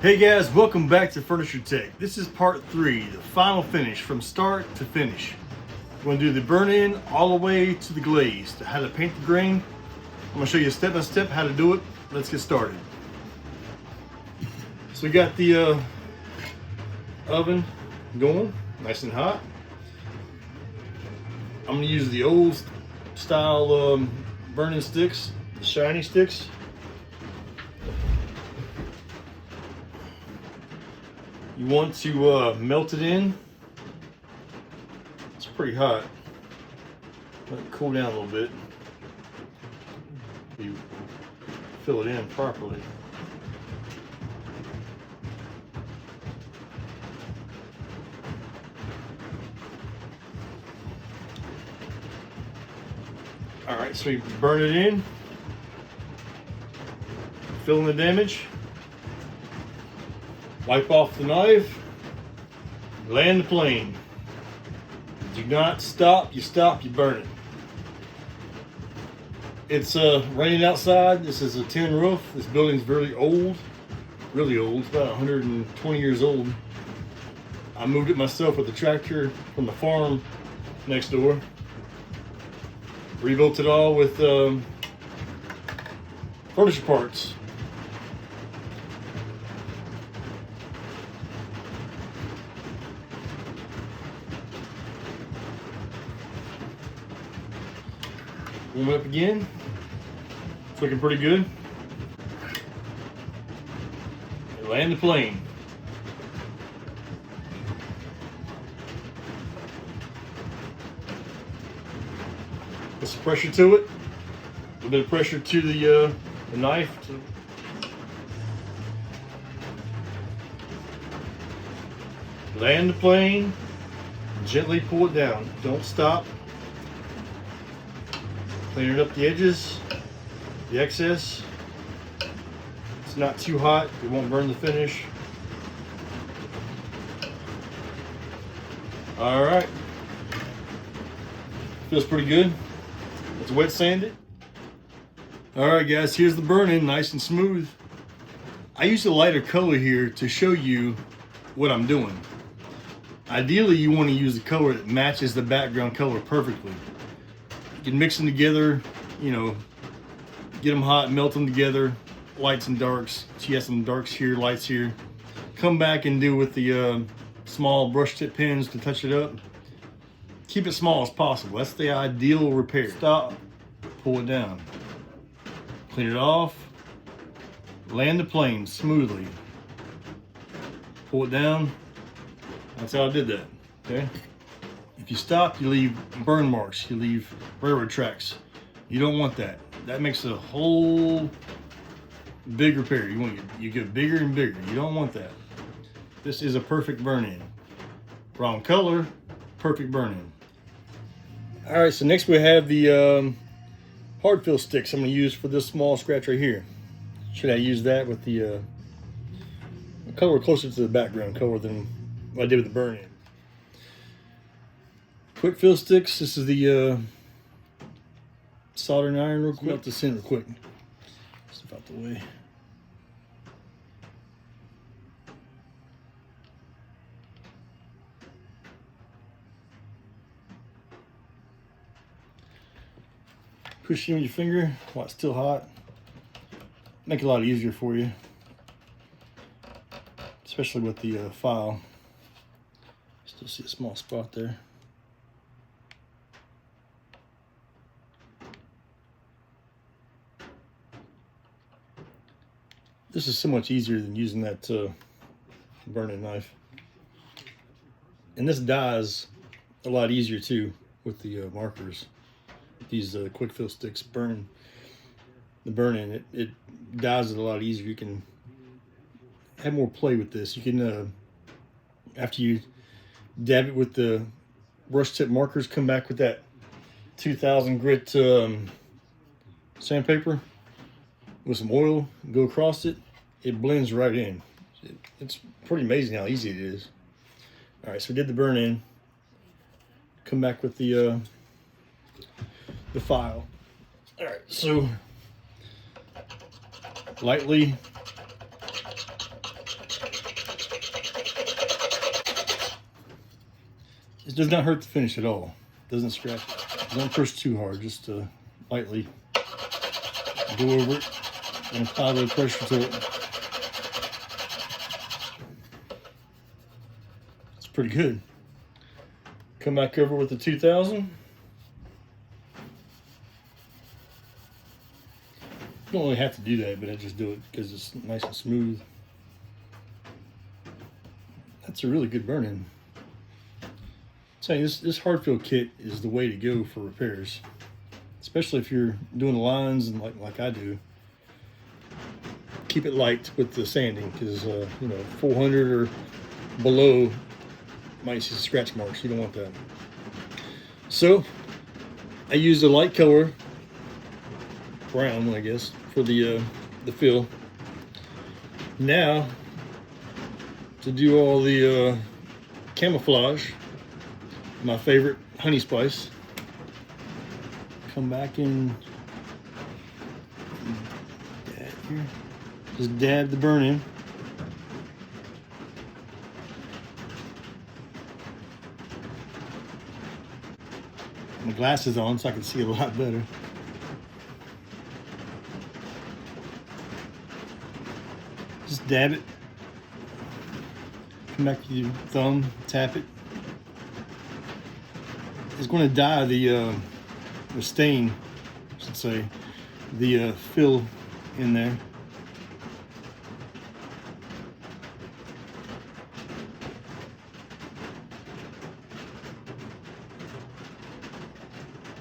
Hey guys, welcome back to Furniture Tech. This is part 3, the final finish from start to finish. We're going to do the burn-in all the way to the glaze, to how to paint the grain. I'm going to show you step by step how to do it. Let's get started. So we got the oven going, nice and hot. I'm going to use the old style burning sticks, the shiny sticks. You want to melt it in. It's pretty hot. Let it cool down a little bit. You fill it in properly. All right, so you burn it in, fill in the damage. Wipe off the knife, land the plane. Do not stop, you burn it. It's raining outside. This is a tin roof. This building's really old. It's about 120 years old. I moved it myself with a tractor from the farm next door. Rebuilt it all with furniture parts. Warm it up again. It's looking pretty good. Land the plane. Put some pressure to it. A little bit of pressure to the knife. Land the plane. Gently pull it down. Don't stop. Cleaning up the edges, the excess. It's not too hot, it won't burn the finish. All right, feels pretty good. Let's wet sand it. All right guys, here's the burn-in, nice and smooth. I used a lighter color here to show you what I'm doing. Ideally, you want to use a color that matches the background color perfectly. You can mix them together, you know, get them hot, melt them together, lights and darks. So you have some darks here, lights here. Come back and do with the small brush tip pens to touch it up. Keep it small as possible. That's the ideal repair. Stop, pull it down, clean it off, land the plane smoothly, pull it down. That's how I did that, okay? If you stop, you leave burn marks, you leave railroad tracks. You don't want that. That makes a whole big repair. You get bigger and bigger. You don't want that. This is a perfect burn-in. Wrong color, perfect burn-in. All right, so next we have the hard fill sticks I'm gonna use for this small scratch right here. Should I use that with the color closer to the background color than what I did with the burn-in? Quick fill sticks. This is the soldering iron real quick. Melt this in real quick. Stuff out the way. Push it in with your finger while it's still hot. Make it a lot easier for you, especially with the file. Still see a small spot there. This is so much easier than using that burning knife. And this dies a lot easier too with the markers. These quick fill sticks burn the burn-in. It dies it a lot easier. You can have more play with this. You can, after you dab it with the brush tip markers, come back with that 2000 grit sandpaper with some oil, go across it. It blends right in. It's pretty amazing how easy it is. All right, so we did the burn in. Come back with the file. All right, so It does not hurt the finish at all. It doesn't scratch it. Don't push too hard, just lightly go over it and apply a little pressure to it. It's pretty good. Come back over with the 2000. You don't really have to do that, but I just do it because it's nice and smooth. That's a really good burn-in. Saying this hard fill kit is the way to go for repairs, especially if you're doing the lines and like I do. Keep it light with the sanding because you know, 400 or below, you might see scratch marks. You don't want that. So I used a light color, brown, I guess, for the fill. Now to do all the camouflage. My favorite, honey spice. Come back in, here. Just dab the burn in. My glasses on so I can see a lot better. Just dab it. Come back with your thumb, tap it. It's going to dye the stain, I should say, the fill in there.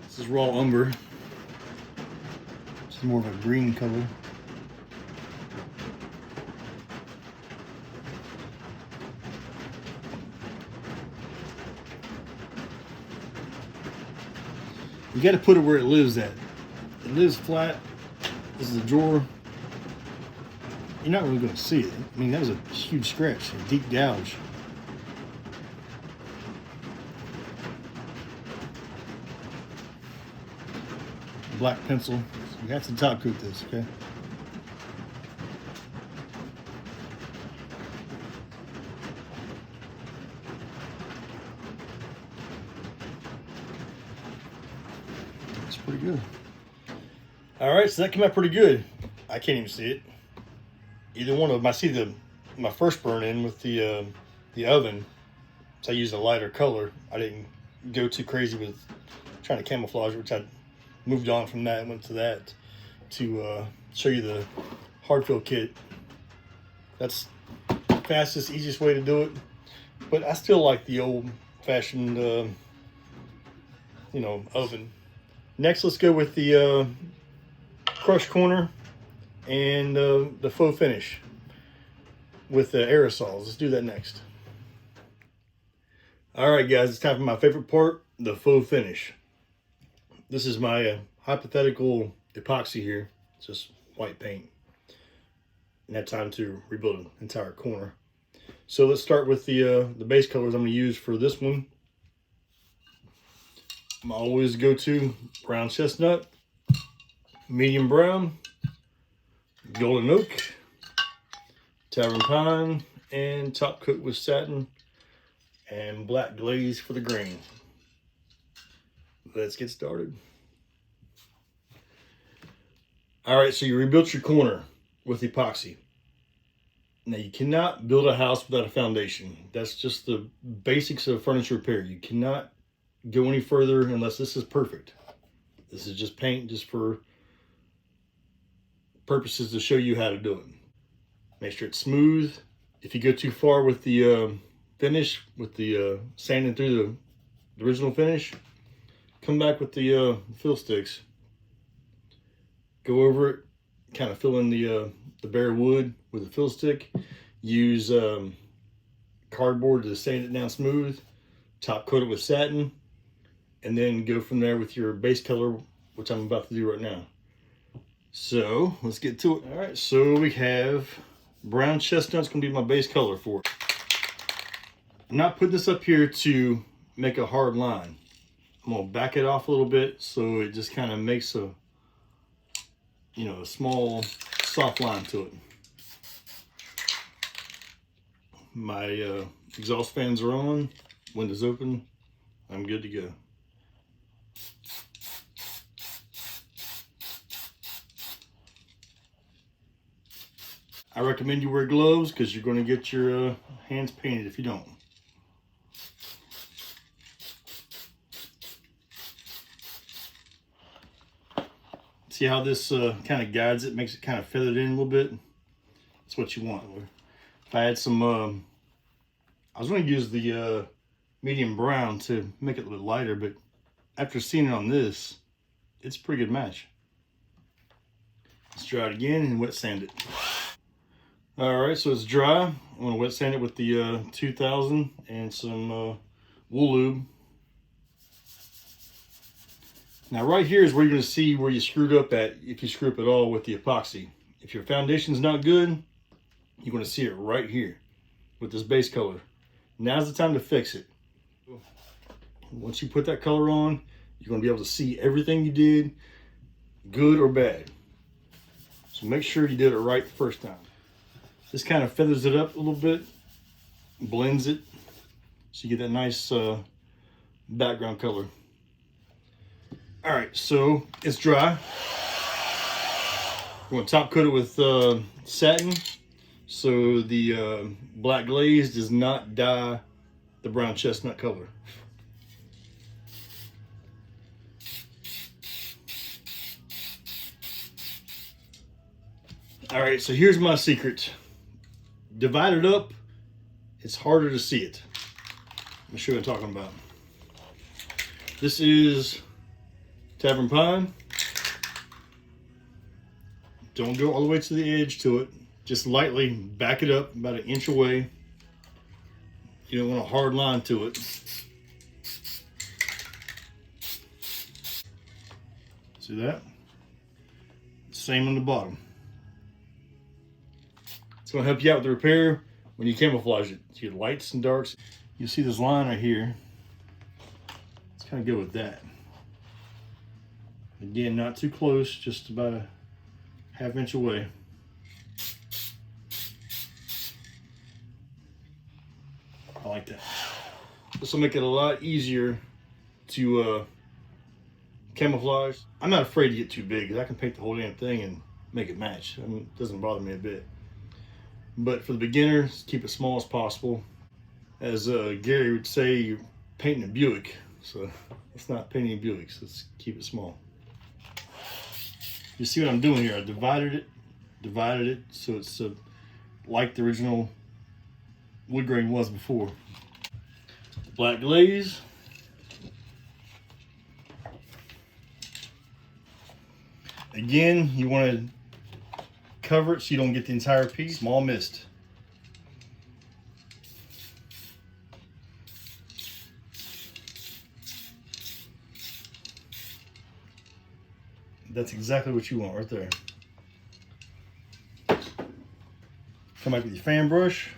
This is raw umber. This is more of a green color. You got to put it where it lives at. It lives flat. This is a drawer. You're not really going to see it. I mean, that was a huge scratch, a deep gouge. Black pencil. So you have to top coat this, okay? Pretty good. All right, so that came out pretty good. I can't even see it. Either one of them. I see my first burn in with the oven. So I used a lighter color. I didn't go too crazy with trying to camouflage, which I moved on from that and went to that to show you the hard fill kit. That's the fastest, easiest way to do it. But I still like the old-fashioned, you know, oven. Next, let's go with the crushed corner and the faux finish with the aerosols. Let's do that next. All right, guys, it's time for my favorite part, the faux finish. This is my hypothetical epoxy here. It's just white paint. And that's time to rebuild an entire corner. So let's start with the base colors I'm going to use for this one. I always go to brown chestnut, medium brown, golden oak, tavern pine, and top coat with satin and black glaze for the grain. Let's get started. All right, so you rebuilt your corner with epoxy. Now you cannot build a house without a foundation. That's just the basics of furniture repair. You cannot go any further unless this is perfect. This is just paint, just for purposes to show you how to do it. Make sure it's smooth. If you go too far with the finish, with the sanding through the original finish, come back with the fill sticks. Go over it, kind of fill in the bare wood with a fill stick. Use cardboard to sand it down smooth. Top coat it with satin. And then go from there with your base color, which I'm about to do right now. So let's get to it. All right, so we have brown chestnut's gonna be my base color for it. I'm not putting this up here to make a hard line. I'm gonna back it off a little bit so it just kind of makes a, you know, a small soft line to it. My exhaust fans are on, windows open. I'm good to go. I recommend you wear gloves because you're going to get your hands painted if you don't. See how this kind of guides it, makes it kind of feathered in a little bit? That's what you want. If I had some, I was going to use the medium brown to make it a little lighter, but after seeing it on this, it's a pretty good match. Let's dry it again and wet sand it. All right, so it's dry. I'm gonna wet sand it with the 2000 and some wool lube. Now right here is where you're gonna see where you screwed up at, if you screw up at all with the epoxy. If your foundation's not good, you're gonna see it right here with this base color. Now's the time to fix it. Once you put that color on, you're gonna be able to see everything you did, good or bad. So make sure you did it right the first time. This kind of feathers it up a little bit, blends it, so you get that nice background color. All right, so it's dry. We're gonna top coat it with satin, so the black glaze does not dye the brown chestnut color. All right, so here's my secret. Divided up, it's harder to see it. Let me show you what I'm talking about. This is Tavern Pine. Don't go all the way to the edge to it. Just lightly back it up about 1 inch away. You don't want a hard line to it. See that? Same on the bottom. It's going to help you out with the repair when you camouflage it. So you get lights and darks. You see this line right here. Let's kind of go with that. Again, not too close, just about a 1/2 inch away. I like that. This will make it a lot easier to camouflage. I'm not afraid to get too big because I can paint the whole damn thing and make it match. I mean, it doesn't bother me a bit. But for the beginners, keep it small as possible. As Gary would say, you're painting a Buick. So it's not painting Buicks, let's keep it small. You see what I'm doing here? I divided it so it's like the original wood grain was before. Black glaze. Again, you want to cover it so you don't get the entire piece. Small mist. That's exactly what you want right there. Come back with your fan brush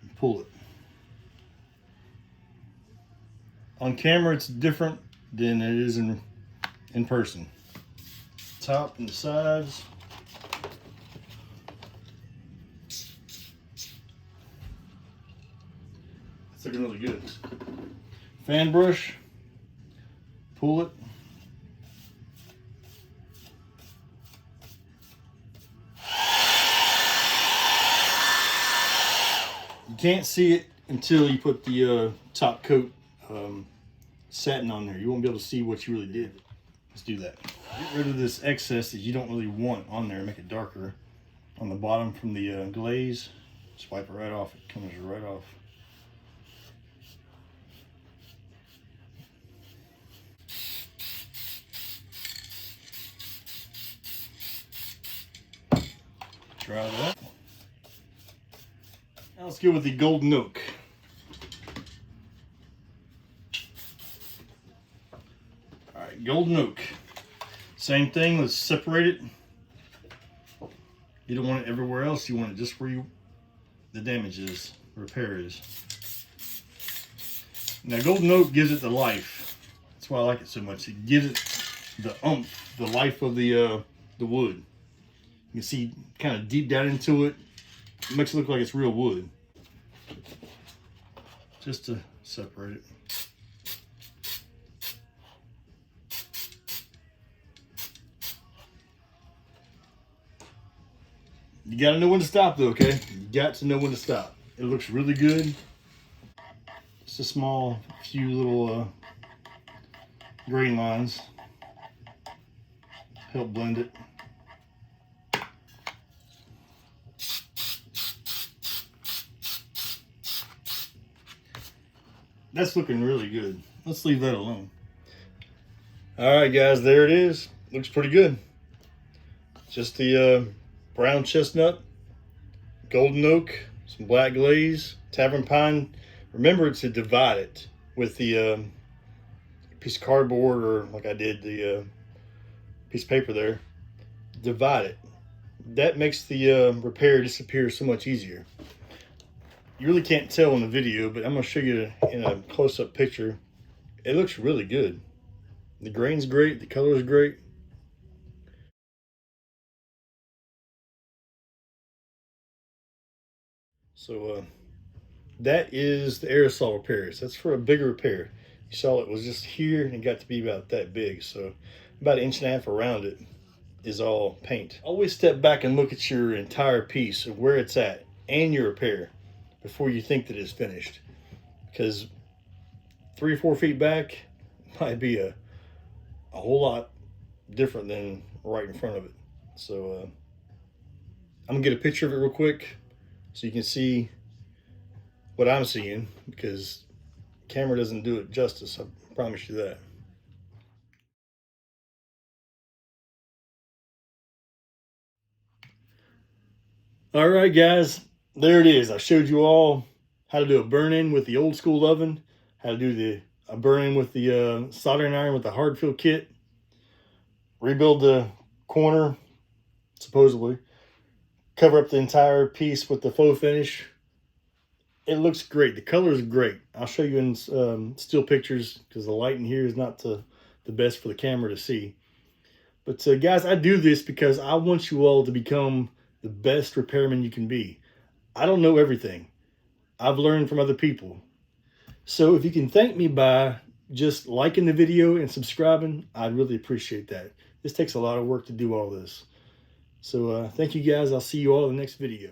and pull it. On camera it's different than it is in person. Top and the sides. It's looking really good. Fan brush, pull it. You can't see it until you put the top coat satin on there. You won't be able to see what you really did. Let's do that. Get rid of this excess that you don't really want on there. Make it darker on the bottom from the glaze. Swipe it right off. It comes right off. Try that. Now let's go with the golden oak. All right, golden oak. Same thing, let's separate it. You don't want it everywhere else, you want it just where the damage is, repair is. Now golden oak gives it the life. That's why I like it so much. It gives it the oomph, the life of the wood. You can see kind of deep down into it. It makes it look like it's real wood. Just to separate it. You gotta know when to stop though, okay? You got to know when to stop. It looks really good. Just a small few little grain lines. Help blend it. That's looking really good. Let's leave that alone. All right, guys, there it is. Looks pretty good. Just the brown chestnut, golden oak, some black glaze, tavern pine. Remember to divide it with the piece of cardboard, or like I did the piece of paper there. Divide it. That makes the repair disappear so much easier. You really can't tell in the video, but I'm going to show you in a close-up picture. It looks really good. The grain's great. The color's great. So that is the aerosol repairs. That's for a bigger repair. You saw it was just here and it got to be about that big. So about 1.5 inches around it is all paint. Always step back and look at your entire piece of where it's at and your repair before you think that it's finished. Because 3 or 4 feet back might be a whole lot different than right in front of it. So I'm gonna get a picture of it real quick so you can see what I'm seeing, because camera doesn't do it justice, I promise you that. All right, guys, there it is. I showed you all how to do a burn-in with the old school oven, how to do a burn-in with the soldering iron with the hard fill kit, rebuild the corner, supposedly, cover up the entire piece with the faux finish. It looks great. The color is great. I'll show you in still pictures because the light in here is not the best for the camera to see. But guys, I do this because I want you all to become the best repairman you can be. I don't know everything. I've learned from other people. So if you can thank me by just liking the video and subscribing, I'd really appreciate that. This takes a lot of work to do all this. So thank you guys. I'll see you all in the next video.